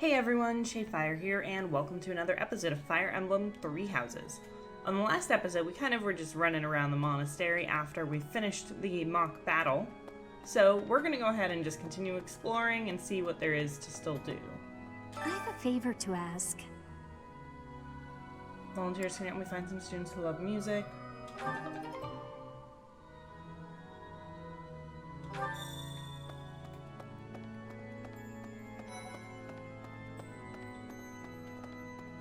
Hey everyone, Shadefire here, and welcome to another episode of Fire Emblem Three Houses. On the last episode, we kind of were just running around the monastery after we finished the mock battle. So we're going to go ahead and just continue exploring and see what there is to still do. I have a favor to ask. Volunteers can help me find some students who love music.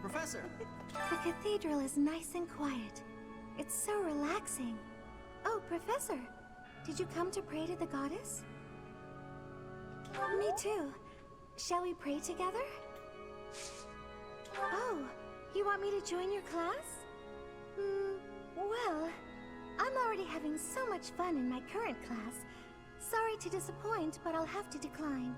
Professor! The cathedral is nice and quiet. It's so relaxing. Oh, Professor, did you come to pray to the goddess? Me too. Shall we pray together? Oh, you want me to join your class? Well, I'm already having so much fun in my current class. Sorry to disappoint, but I'll have to decline.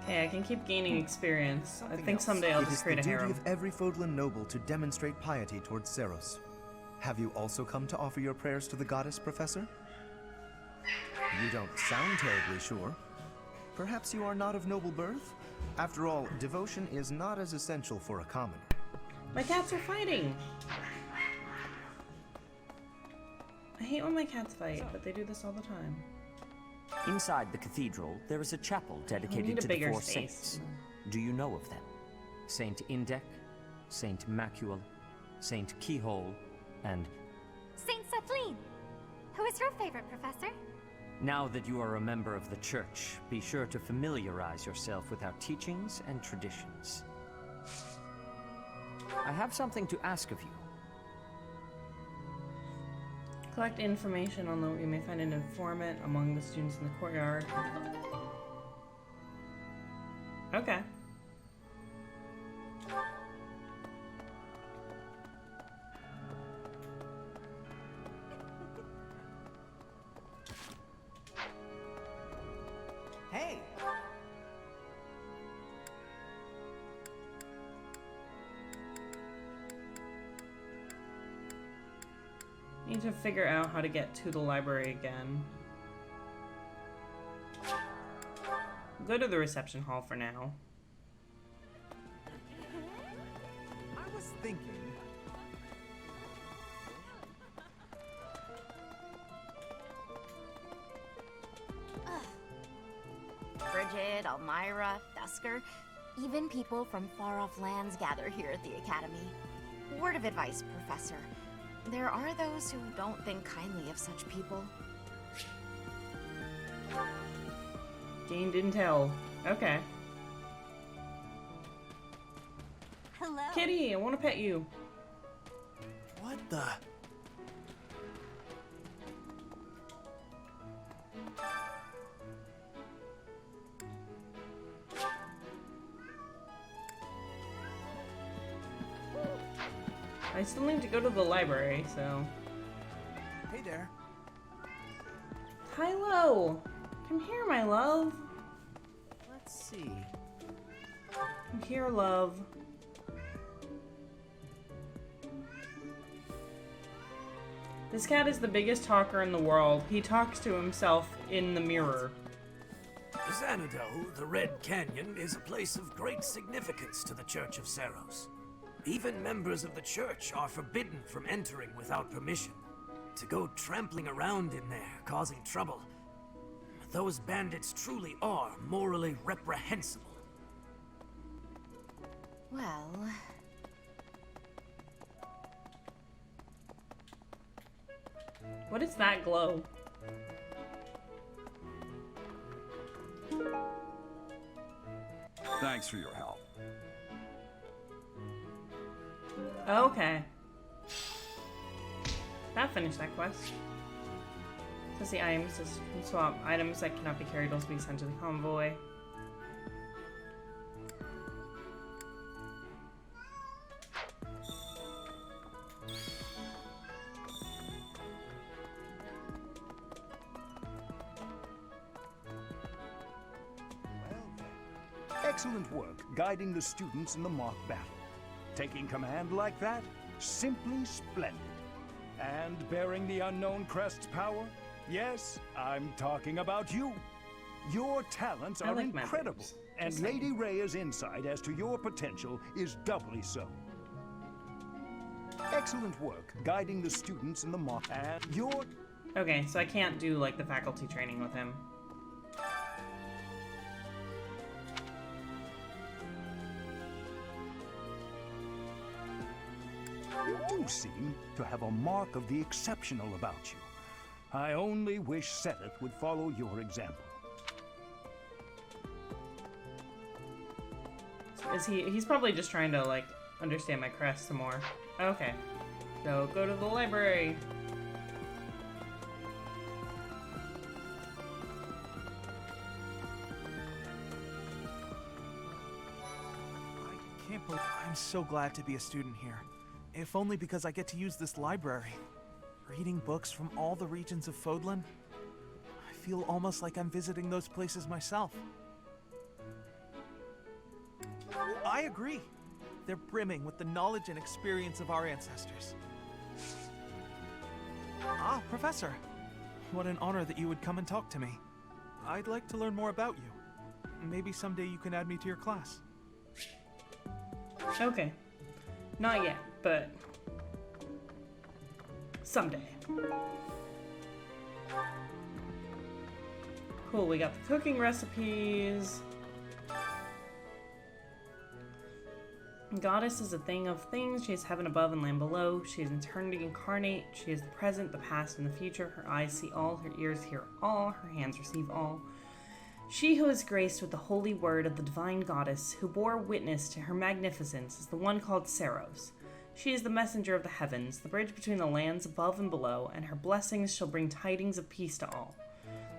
Okay, I can keep gaining experience. I think someday I'll just create a harem. It is the duty of every Fodlan noble to demonstrate piety towards Seros. Have you also come to offer your prayers to the goddess, Professor? You don't sound terribly sure. Perhaps you are not of noble birth? After all, devotion is not as essential for a commoner. My cats are fighting! I hate when my cats fight, but they do this all the time. Inside the cathedral, there is a chapel dedicated to the four saints. Do you know of them? Saint Indec, Saint Macule, Saint Keyhole, and... Saint Kathleen! Who is your favorite, Professor? Now that you are a member of the church, be sure to familiarize yourself with our teachings and traditions. I have something to ask of you. Collect information on you may find an informant among the students in the courtyard. Okay. Hey! Need to figure out how to get to the library again. Go to the reception hall for now. I was thinking... Bridget, Elmira, Thusker, even people from far-off lands gather here at the Academy. Word of advice, Professor. There are those who don't think kindly of such people. Gained intel. Okay. Hello. Kitty, I want to pet you. What the... I still need to go to the library, so... Hey there. Kylo! Come here, my love. Let's see... Come here, love. This cat is the biggest talker in the world. He talks to himself in the mirror. Xanadu, the Red Canyon, is a place of great significance to the Church of Seros. Even members of the church are forbidden from entering without permission. To go trampling around in there, causing trouble. Those bandits truly are morally reprehensible. Well... What is that glow? Thanks for your help. Okay. That finished that quest. Says the items to swap items that cannot be carried will be sent to the convoy. Excellent work guiding the students in the mock battle. Taking command like that, simply splendid. And bearing the unknown crest's power, Yes, I'm talking about you. Your talents are like incredible, methods. and Just saying. Lady Rhea's insight as to your potential is doubly so. Excellent work guiding the students in the mock, and your... Okay, so I can't do, like, the faculty training with him. You do seem to have a mark of the exceptional about you. I only wish Seth would follow your example. He's probably just trying to, like, understand my crest some more. Okay. So, go to the library. I can't believe I'm so glad to be a student here. If only because I get to use this library. Reading books from all the regions of Fodlan, I feel almost like I'm visiting those places myself. I agree. They're brimming with the knowledge and experience of our ancestors. Ah, Professor. What an honor that you would come and talk to me. I'd like to learn more about you. Maybe someday you can add me to your class. Okay. Not yet, but someday. Cool, we got the cooking recipes. Goddess is a thing of things. She is heaven above and land below. She is eternity incarnate. She is the present, the past, and the future. Her eyes see all, her ears hear all, her hands receive all. She who is graced with the holy word of the divine goddess, who bore witness to her magnificence, is the one called Saros. She is the messenger of the heavens, the bridge between the lands above and below, and her blessings shall bring tidings of peace to all.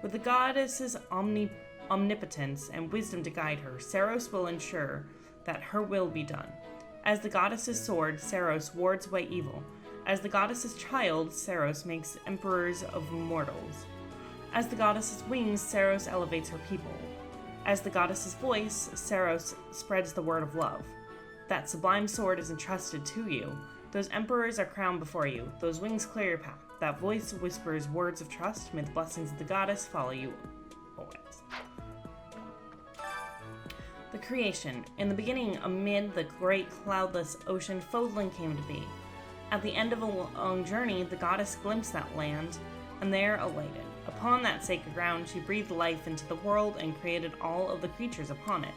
With the goddess's omnipotence and wisdom to guide her, Saros will ensure that her will be done. As the goddess's sword, Saros wards away evil. As the goddess's child, Saros makes emperors of mortals. As the goddess's wings, Saros elevates her people. As the goddess's voice, Saros spreads the word of love. That sublime sword is entrusted to you. Those emperors are crowned before you. Those wings clear your path. That voice whispers words of trust. May the blessings of the goddess follow you always. The creation. In the beginning, amid the great cloudless ocean, Fodlan came to be. At the end of a long journey, the goddess glimpsed that land, and there alighted. Upon that sacred ground, she breathed life into the world and created all of the creatures upon it.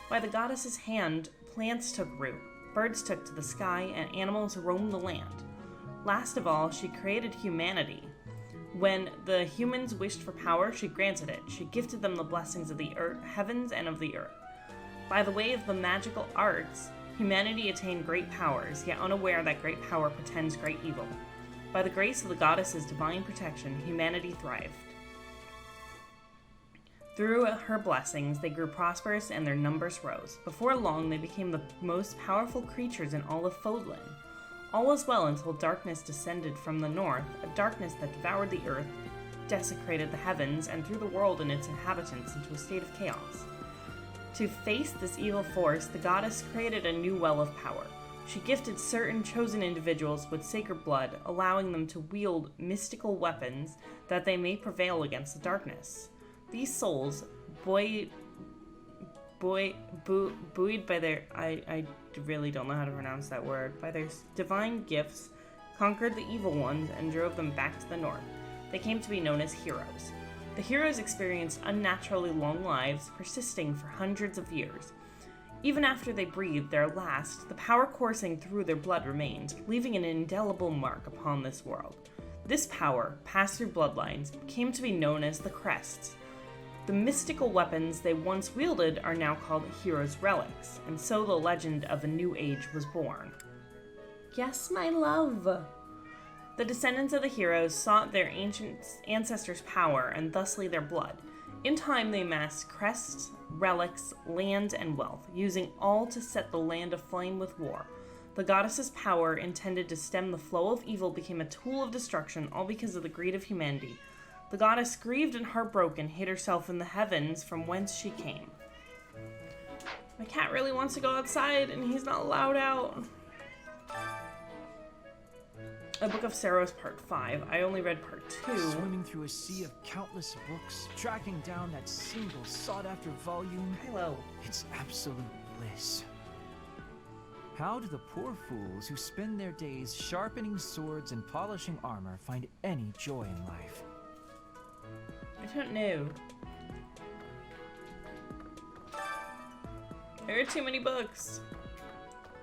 By the goddess's hand, plants took root, birds took to the sky, and animals roamed the land. Last of all, she created humanity. When the humans wished for power, she granted it. She gifted them the blessings of the heavens and of the earth. By the way of the magical arts, humanity attained great powers, yet unaware that great power portends great evil. By the grace of the goddess's divine protection, humanity thrived. Through her blessings, they grew prosperous and their numbers rose. Before long, they became the most powerful creatures in all of Fodlan. All was well until darkness descended from the north, a darkness that devoured the earth, desecrated the heavens, and threw the world and its inhabitants into a state of chaos. To face this evil force, the goddess created a new well of power. She gifted certain chosen individuals with sacred blood, allowing them to wield mystical weapons that they may prevail against the darkness. These souls, buoyed by their, I really don't know how to pronounce that word, by their divine gifts, conquered the evil ones and drove them back to the north. They came to be known as heroes. The heroes experienced unnaturally long lives, persisting for hundreds of years. Even after they breathed their last, the power coursing through their blood remained, leaving an indelible mark upon this world. This power, passed through bloodlines, came to be known as the Crests. The mystical weapons they once wielded are now called heroes' relics, and so the legend of a new age was born. Yes, my love! The descendants of the heroes sought their ancient ancestors' power and thusly their blood. In time, they amassed crests, relics, land, and wealth, using all to set the land aflame with war. The goddess's power, intended to stem the flow of evil, became a tool of destruction, all because of the greed of humanity. The goddess, grieved and heartbroken, hid herself in the heavens from whence she came. My cat really wants to go outside, and he's not allowed out. A Book of Saros Part 5. I only read Part 2. Swimming through a sea of countless books, tracking down that single sought-after volume. Hello. It's absolute bliss. How do the poor fools who spend their days sharpening swords and polishing armor find any joy in life? I don't know. There are too many books.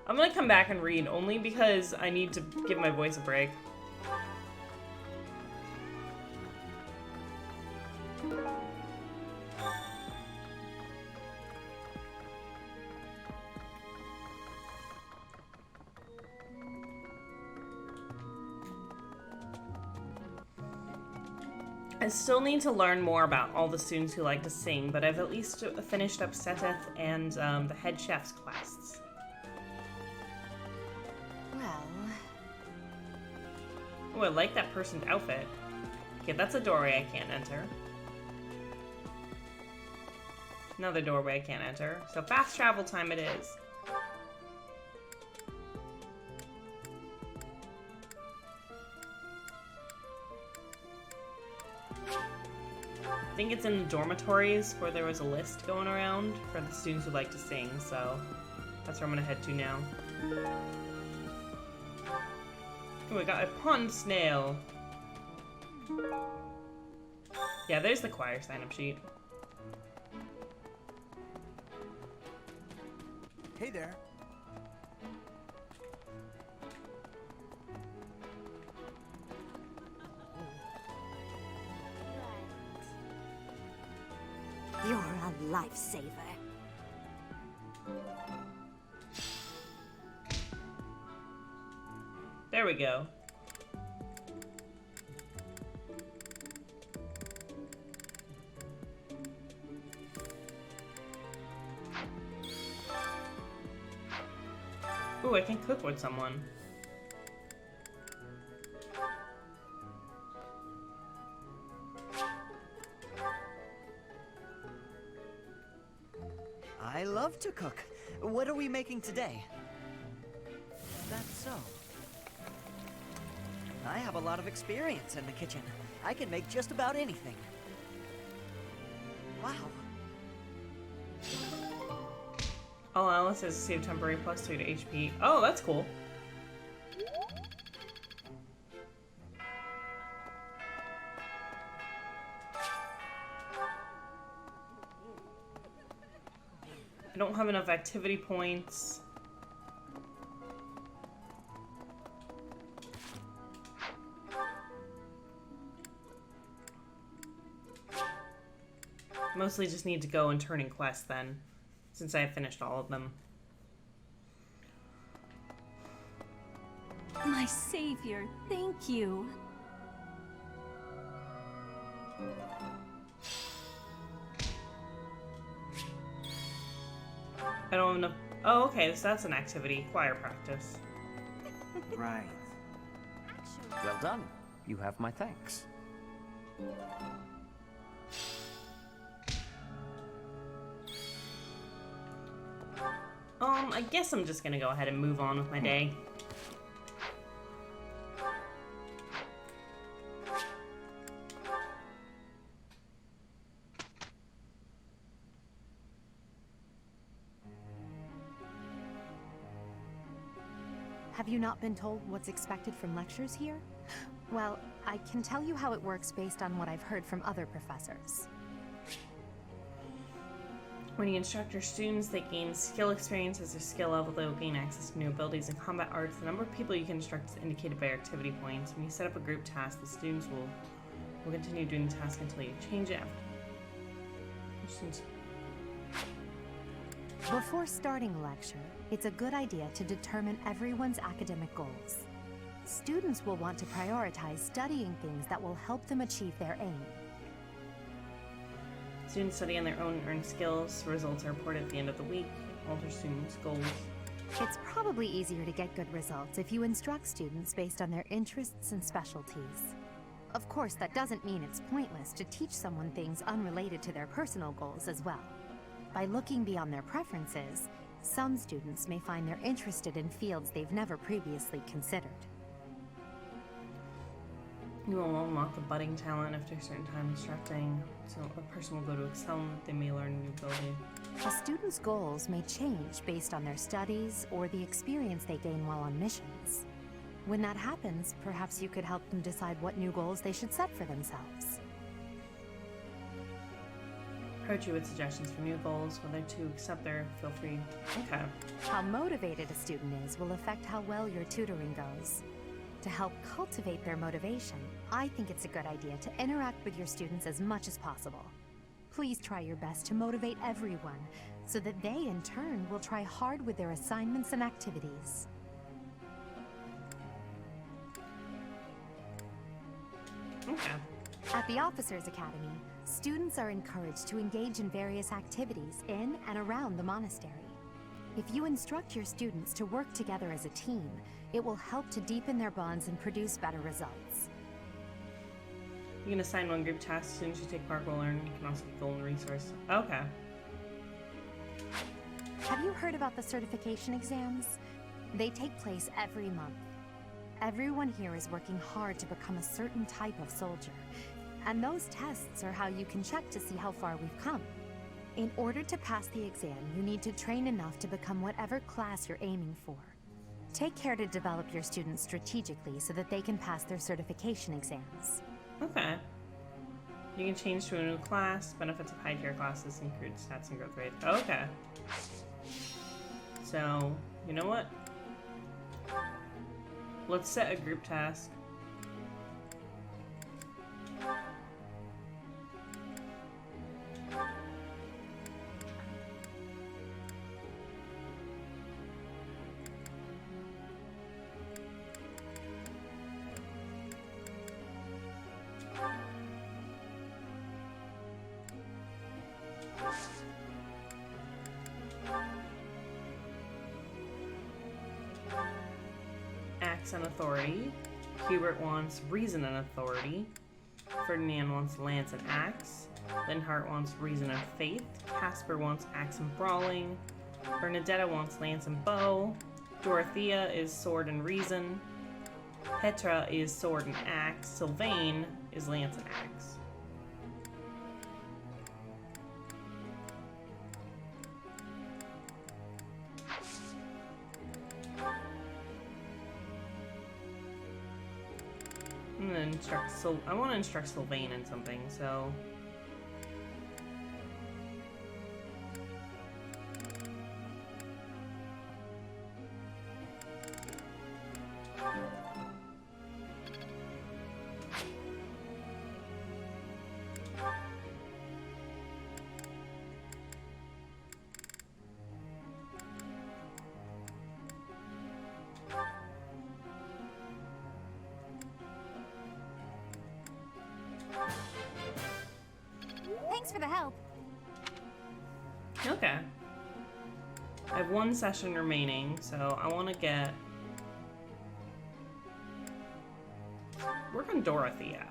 I'm gonna come back and read only because I need to give my voice a break. I still need to learn more about all the students who like to sing, but I've at least finished up Seteth and the head chef's quests. Well... Oh, I like that person's outfit. Okay, that's a doorway I can't enter. Another doorway I can't enter. So fast travel time it is. I think it's in the dormitories where there was a list going around for the students who like to sing, so that's where I'm gonna head to now. Oh, I got a pond snail. Yeah, there's the choir sign-up sheet. Hey there. You're a lifesaver. There we go. Ooh, I can cook with someone. I love to cook. What are we making today? That's so. I have a lot of experience in the kitchen. I can make just about anything. Wow. All Alice is save temporary +2 to HP. Oh, that's cool. I don't have enough activity points. Mostly just need to go and turn in quests then, since I have finished all of them. My savior, thank you. I don't have enough. Oh, okay, so that's an activity. Choir practice. Right. Well done. You have my thanks. I guess I'm just gonna go ahead and move on with my day. Have you not been told what's expected from lectures here? Well, I can tell you how it works based on what I've heard from other professors. When you instruct your students, they gain skill experience as their skill level. They will gain access to new abilities in combat arts. The number of people you can instruct is indicated by your activity points. When you set up a group task, the students will continue doing the task until you change it. Before starting a lecture, it's a good idea to determine everyone's academic goals. Students will want to prioritize studying things that will help them achieve their aim. Students study on their own and earn skills. Results are reported at the end of the week. Alter students' goals. It's probably easier to get good results if you instruct students based on their interests and specialties. Of course, that doesn't mean it's pointless to teach someone things unrelated to their personal goals as well. By looking beyond their preferences, some students may find they're interested in fields they've never previously considered. You will unlock a budding talent after a certain time instructing. So a person will go to excel and they may learn a new ability. A student's goals may change based on their studies or the experience they gain while on missions. When that happens, perhaps you could help them decide what new goals they should set for themselves. Approach you with suggestions for new goals, whether to accept or feel free. Okay. How motivated a student is will affect how well your tutoring goes. To help cultivate their motivation, I think it's a good idea to interact with your students as much as possible. Please try your best to motivate everyone, so that they, in turn, will try hard with their assignments and activities. Okay. At the Officers Academy, students are encouraged to engage in various activities in and around the monastery. If you instruct your students to work together as a team, it will help to deepen their bonds and produce better results. You can assign one group task. Students who take part will learn. You can also get golden resource. Okay. Have you heard about the certification exams? They take place every month. Everyone here is working hard to become a certain type of soldier, and those tests are how you can check to see how far we've come. In order to pass the exam, you need to train enough to become whatever class you're aiming for. Take care to develop your students strategically so that they can pass their certification exams. Okay. You can change to a new class. Benefits of high tier classes include stats and growth rate. Okay. So, you know what? Let's set a group task. Acts and authority. Hubert wants reason and authority. Ferdinand wants lance and axe. Linhart wants reason and faith. Casper wants axe and brawling. Bernadetta wants lance and bow. Dorothea is sword and reason. Petra is sword and axe. Sylvain is lance and axe. I'm gonna instruct I want to instruct Sylvain in something, so. Thanks for the help. Okay. I have one session remaining, so I want to get... work on Dorothea.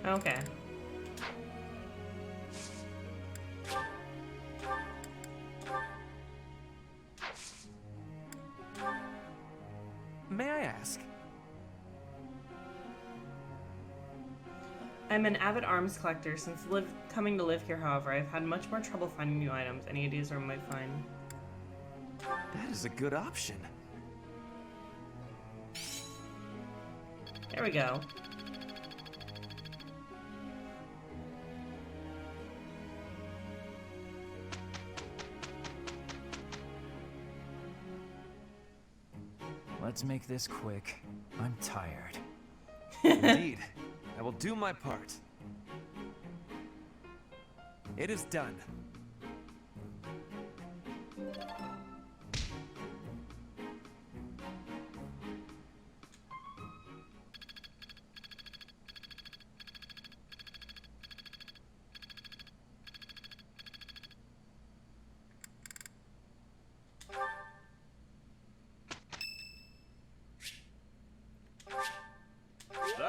Okay. May I ask? I'm an avid arms collector. Since coming to live here, however, I've had much more trouble finding new items. Any ideas where I might find? That is a good option. There we go. Let's make this quick. I'm tired. Indeed. I will do my part. It is done.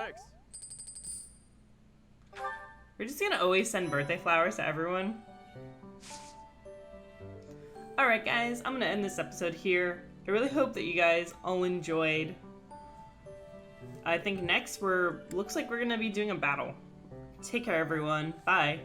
Thanks. We're just gonna always send birthday flowers to everyone. Alright guys, I'm gonna end this episode here. I really hope that you guys all enjoyed. I think next looks like we're gonna be doing a battle. Take care everyone. Bye.